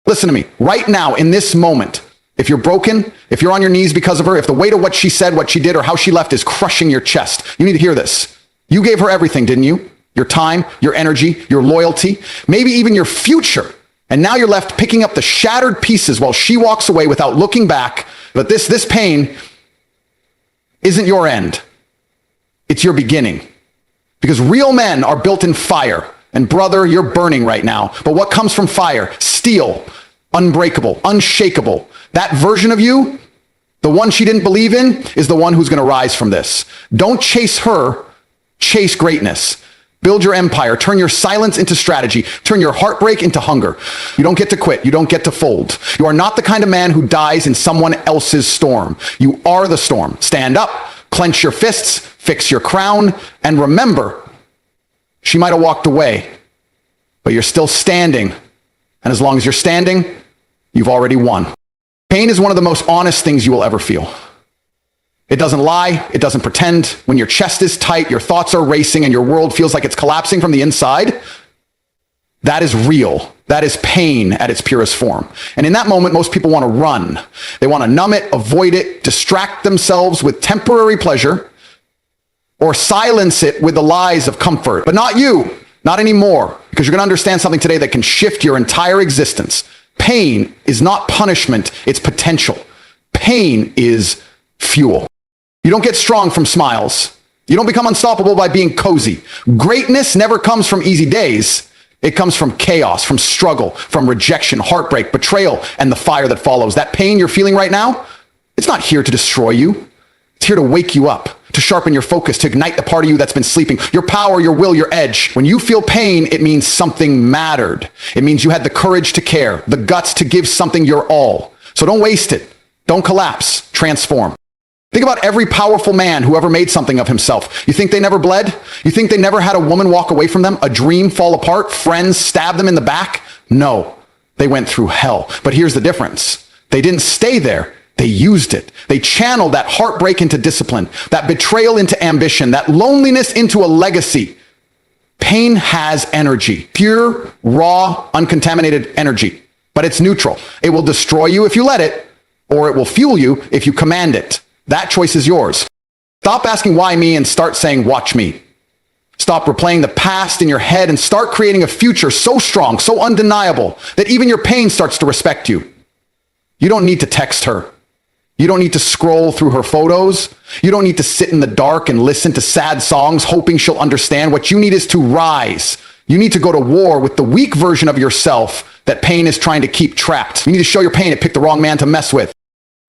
Listen to me. Right now, in this moment, if you're broken, if you're on your knees because of her, if the weight of what she said, what she did, or how she left is crushing your chest, you need to hear this. You gave her everything, didn't you? Your time, your energy, your loyalty, maybe even your future. And now you're left picking up the shattered pieces while she walks away without looking back. But this pain isn't your end. It's your beginning. Because real men are built in fire. And brother, you're burning right now. But what comes from fire? Steel, unbreakable, unshakable. That version of you, the one she didn't believe in, is the one who's going to rise from this. Don't chase her, chase greatness. Build your empire. Turn your silence into strategy. Turn your heartbreak into hunger. You don't get to quit. You don't get to fold. You are not the kind of man who dies in someone else's storm. You are the storm. Stand up, clench your fists, fix your crown, and remember, she might have walked away, but you're still standing. And as long as you're standing, you've already won. Pain is one of the most honest things you will ever feel. It doesn't lie. It doesn't pretend. When your chest is tight, your thoughts are racing, and your world feels like it's collapsing from the inside, that is real. That is pain at its purest form. And in that moment, most people want to run. They want to numb it, avoid it, distract themselves with temporary pleasure, or silence it with the lies of comfort. But not you. Not anymore. Because you're going to understand something today that can shift your entire existence. Pain is not punishment. It's potential. Pain is fuel. You don't get strong from smiles. You don't become unstoppable by being cozy. Greatness never comes from easy days. It comes from chaos, from struggle, from rejection, heartbreak, betrayal, and the fire that follows. That pain you're feeling right now, it's not here to destroy you. It's here to wake you up, to sharpen your focus, to ignite the part of you that's been sleeping. Your power, your will, your edge. When you feel pain, it means something mattered. It means you had the courage to care, the guts to give something your all. So don't waste it. Don't collapse. Transform. Think about every powerful man who ever made something of himself. You think they never bled? You think they never had a woman walk away from them, a dream fall apart, friends stab them in the back? No, they went through hell. But here's the difference. They didn't stay there. They used it. They channeled that heartbreak into discipline, that betrayal into ambition, that loneliness into a legacy. Pain has energy, pure, raw, uncontaminated energy, but it's neutral. It will destroy you if you let it, or it will fuel you if you command it. That choice is yours. Stop asking why me and start saying watch me. Stop replaying the past in your head and start creating a future so strong, so undeniable that even your pain starts to respect you. You don't need to text her. You don't need to scroll through her photos. You don't need to sit in the dark and listen to sad songs hoping she'll understand. What you need is to rise. You need to go to war with the weak version of yourself that pain is trying to keep trapped. You need to show your pain it picked the wrong man to mess with.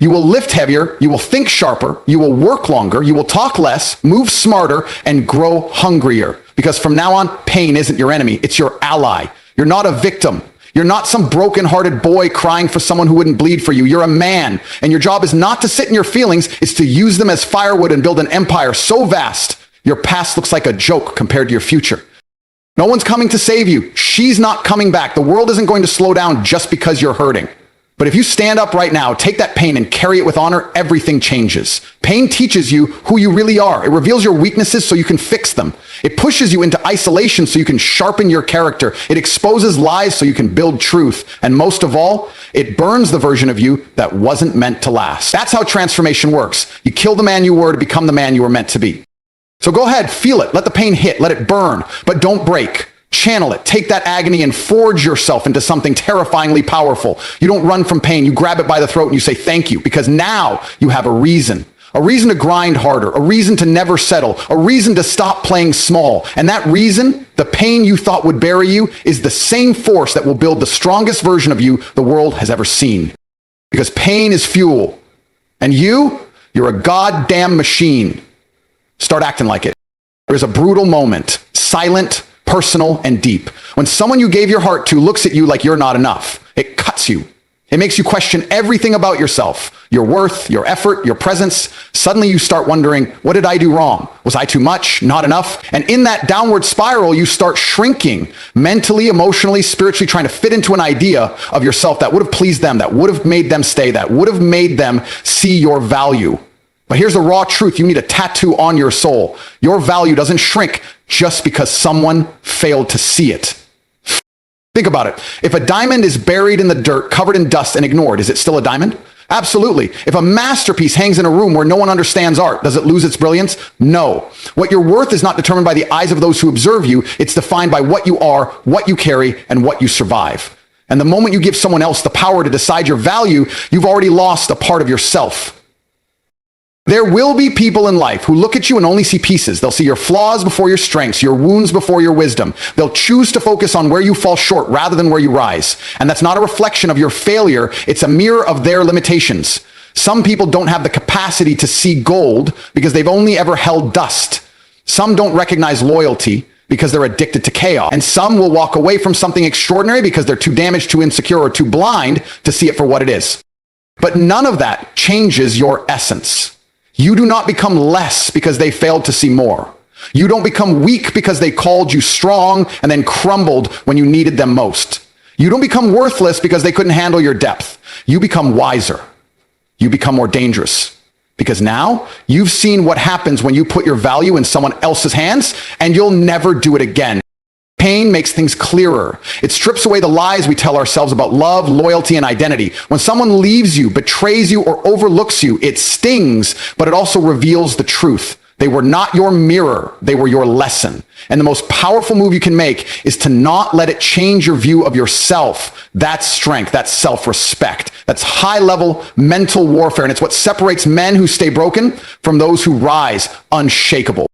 You will lift heavier, you will think sharper, you will work longer, you will talk less, move smarter, and grow hungrier. Because from now on, pain isn't your enemy, it's your ally. You're not a victim. You're not some broken-hearted boy crying for someone who wouldn't bleed for you. You're a man, and your job is not to sit in your feelings, it's to use them as firewood and build an empire so vast, your past looks like a joke compared to your future. No one's coming to save you. She's not coming back. The world isn't going to slow down just because you're hurting. But if you stand up right now, take that pain and carry it with honor, everything changes. Pain teaches you who you really are. It reveals your weaknesses so you can fix them. It pushes you into isolation so you can sharpen your character. It exposes lies so you can build truth. And most of all, it burns the version of you that wasn't meant to last. That's how transformation works. You kill the man you were to become the man you were meant to be. So go ahead, feel it. Let the pain hit. Let it burn. But don't break. Channel it. Take that agony and forge yourself into something terrifyingly powerful. You don't run from pain. You grab it by the throat and you say thank you, because now you have a reason to grind harder, a reason to never settle, a reason to stop playing small. And that reason, the pain you thought would bury you, is the same force that will build the strongest version of you the world has ever seen. Because pain is fuel. And you're a goddamn machine. Start acting like it. There's a brutal moment, silent, personal, and deep. When someone you gave your heart to looks at you like you're not enough, it cuts you. It makes you question everything about yourself, your worth, your effort, your presence. Suddenly you start wondering, what did I do wrong? Was I too much? Not enough? And in that downward spiral, you start shrinking mentally, emotionally, spiritually, trying to fit into an idea of yourself that would have pleased them, that would have made them stay, that would have made them see your value. But here's the raw truth. You need a tattoo on your soul. Your value doesn't shrink just because someone failed to see it. Think about it. If a diamond is buried in the dirt, covered in dust and ignored, is it still a diamond? Absolutely. If a masterpiece hangs in a room where no one understands art, does it lose its brilliance? No. What your worth is not determined by the eyes of those who observe you. It's defined by what you are, what you carry, and what you survive. And the moment you give someone else the power to decide your value, you've already lost a part of yourself. There will be people in life who look at you and only see pieces. They'll see your flaws before your strengths, your wounds before your wisdom. They'll choose to focus on where you fall short rather than where you rise. And that's not a reflection of your failure. It's a mirror of their limitations. Some people don't have the capacity to see gold because they've only ever held dust. Some don't recognize loyalty because they're addicted to chaos. And some will walk away from something extraordinary because they're too damaged, too insecure, or too blind to see it for what it is. But none of that changes your essence. You do not become less because they failed to see more. You don't become weak because they called you strong and then crumbled when you needed them most. You don't become worthless because they couldn't handle your depth. You become wiser. You become more dangerous. Because now you've seen what happens when you put your value in someone else's hands, and you'll never do it again. Pain makes things clearer. It strips away the lies we tell ourselves about love, loyalty, and identity. When someone leaves you, betrays you, or overlooks you, it stings, but it also reveals the truth. They were not your mirror. They were your lesson. And the most powerful move you can make is to not let it change your view of yourself. That's strength. That's self-respect. That's high-level mental warfare. And it's what separates men who stay broken from those who rise unshakable.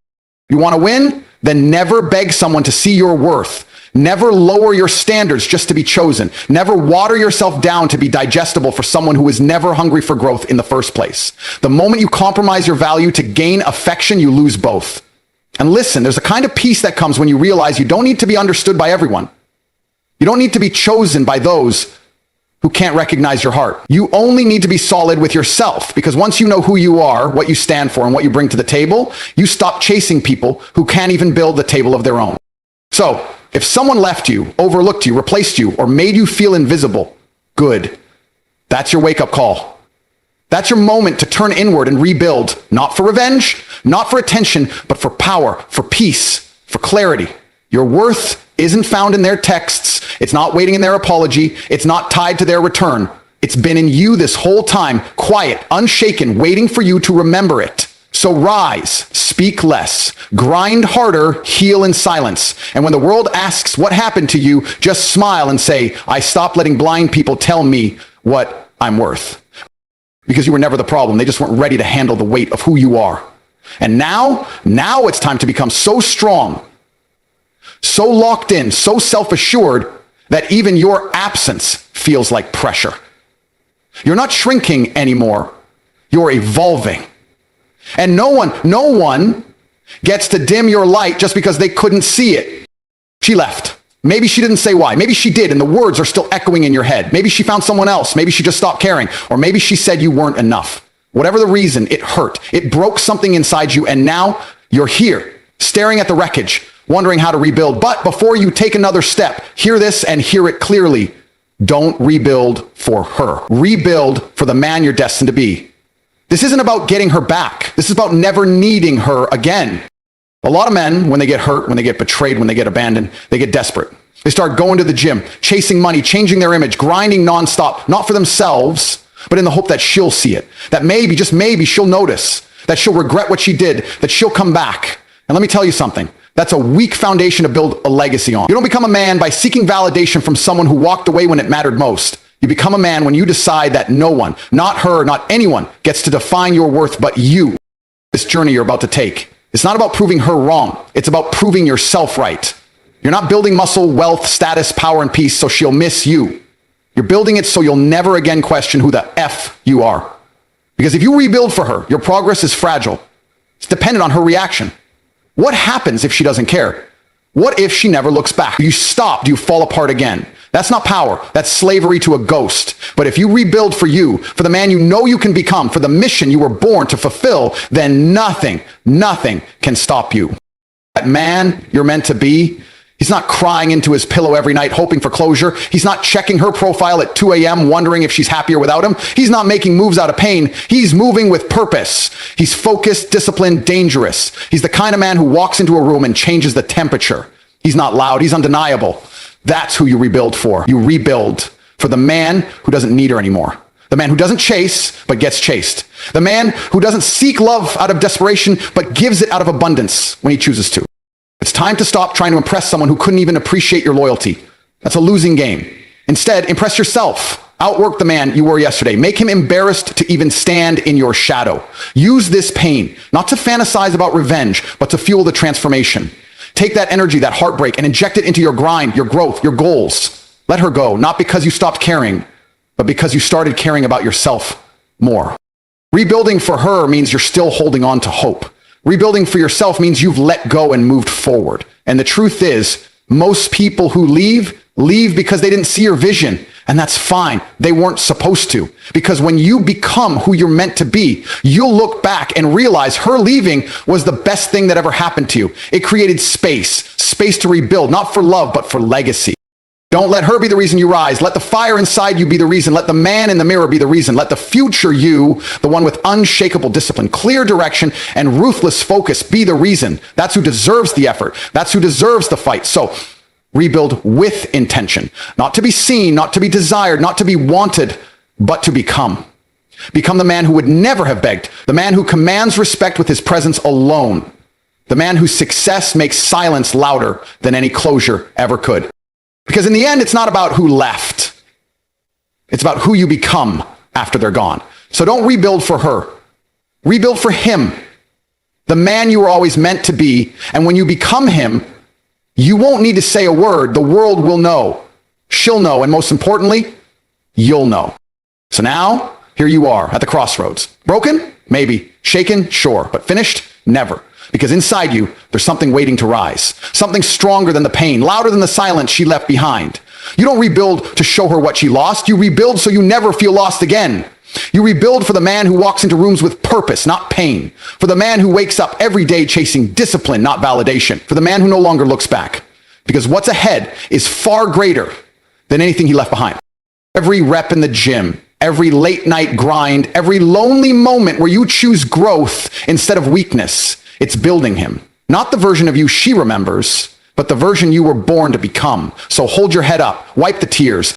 You want to win? Then never beg someone to see your worth. Never lower your standards just to be chosen. Never water yourself down to be digestible for someone who is never hungry for growth in the first place. The moment you compromise your value to gain affection, you lose both. And listen, there's a kind of peace that comes when you realize you don't need to be understood by everyone. You don't need to be chosen by those who can't recognize your heart. You only need to be solid with yourself, because once you know who you are, what you stand for, and what you bring to the table, you stop chasing people who can't even build the table of their own. So, if someone left you, overlooked you, replaced you, or made you feel invisible, good. That's your wake-up call. That's your moment to turn inward and rebuild, not for revenge, not for attention, but for power, for peace, for clarity. Your worth isn't found in their texts. It's not waiting in their apology. It's not tied to their return. It's been in you this whole time, quiet, unshaken, waiting for you to remember it. So rise, speak less, grind harder, heal in silence. And when the world asks what happened to you, just smile and say, I stopped letting blind people tell me what I'm worth. Because you were never the problem. They just weren't ready to handle the weight of who you are. And now it's time to become so strong, so locked in, so self-assured that even your absence feels like pressure. You're not shrinking anymore. You're evolving. And no one gets to dim your light just because they couldn't see it. She left. Maybe she didn't say why. Maybe she did, and the words are still echoing in your head. Maybe she found someone else. Maybe she just stopped caring. Or maybe she said you weren't enough. Whatever the reason, it hurt. It broke something inside you, and now you're here, staring at the wreckage, wondering how to rebuild. But before you take another step, hear this and hear it clearly. Don't rebuild for her. Rebuild for the man you're destined to be. This isn't about getting her back. This is about never needing her again. A lot of men, when they get hurt, when they get betrayed, when they get abandoned, they get desperate. They start going to the gym, chasing money, changing their image, grinding nonstop, not for themselves, but in the hope that she'll see it. That maybe, just maybe, she'll notice. That she'll regret what she did. That she'll come back. And let me tell you something. That's a weak foundation to build a legacy on. You don't become a man by seeking validation from someone who walked away when it mattered most. You become a man when you decide that no one, not her, not anyone, gets to define your worth but you. This journey you're about to take. It's not about proving her wrong. It's about proving yourself right. You're not building muscle, wealth, status, power, and peace so she'll miss you. You're building it so you'll never again question who the F you are. Because if you rebuild for her, your progress is fragile. It's dependent on her reaction. What happens if she doesn't care? What if she never looks back? You stop, do you fall apart again? That's not power. That's slavery to a ghost. But if you rebuild for you, for the man you know you can become, for the mission you were born to fulfill, then nothing can stop you. That man you're meant to be, he's not crying into his pillow every night hoping for closure. He's not checking her profile at 2 a.m. wondering if she's happier without him. He's not making moves out of pain. He's moving with purpose. He's focused, disciplined, dangerous. He's the kind of man who walks into a room and changes the temperature. He's not loud. He's undeniable. That's who you rebuild for. You rebuild for the man who doesn't need her anymore. The man who doesn't chase, but gets chased. The man who doesn't seek love out of desperation, but gives it out of abundance when he chooses to. It's time to stop trying to impress someone who couldn't even appreciate your loyalty. That's a losing game. Instead, impress yourself. Outwork the man you were yesterday. Make him embarrassed to even stand in your shadow. Use this pain, not to fantasize about revenge, but to fuel the transformation. Take that energy, that heartbreak, and inject it into your grind, your growth, your goals. Let her go, not because you stopped caring, but because you started caring about yourself more. Rebuilding for her means you're still holding on to hope. Rebuilding for yourself means you've let go and moved forward. And the truth is, most people who leave because they didn't see your vision. And that's fine. They weren't supposed to. Because when you become who you're meant to be, you'll look back and realize her leaving was the best thing that ever happened to you. It created space to rebuild, not for love, but for legacy. Don't let her be the reason you rise. Let the fire inside you be the reason. Let the man in the mirror be the reason. Let the future you, the one with unshakable discipline, clear direction, and ruthless focus, be the reason. That's who deserves the effort. That's who deserves the fight. So rebuild with intention, not to be seen, not to be desired, not to be wanted, but to become. Become the man who would never have begged, the man who commands respect with his presence alone, the man whose success makes silence louder than any closure ever could. Because in the end, it's not about who left. It's about who you become after they're gone. So don't rebuild for her. Rebuild for him, the man you were always meant to be. And when you become him, you won't need to say a word. The world will know. She'll know. And most importantly, you'll know. So now, here you are at the crossroads. Broken? Maybe. Shaken? Sure. But finished? Never. Because inside you, there's something waiting to rise. Something stronger than the pain, louder than the silence she left behind. You don't rebuild to show her what she lost. You rebuild so you never feel lost again. You rebuild for the man who walks into rooms with purpose, not pain. For the man who wakes up every day chasing discipline, not validation. For the man who no longer looks back. Because what's ahead is far greater than anything he left behind. Every rep in the gym, every late night grind, every lonely moment where you choose growth instead of weakness, it's building him. Not the version of you she remembers, but the version you were born to become. So hold your head up, wipe the tears,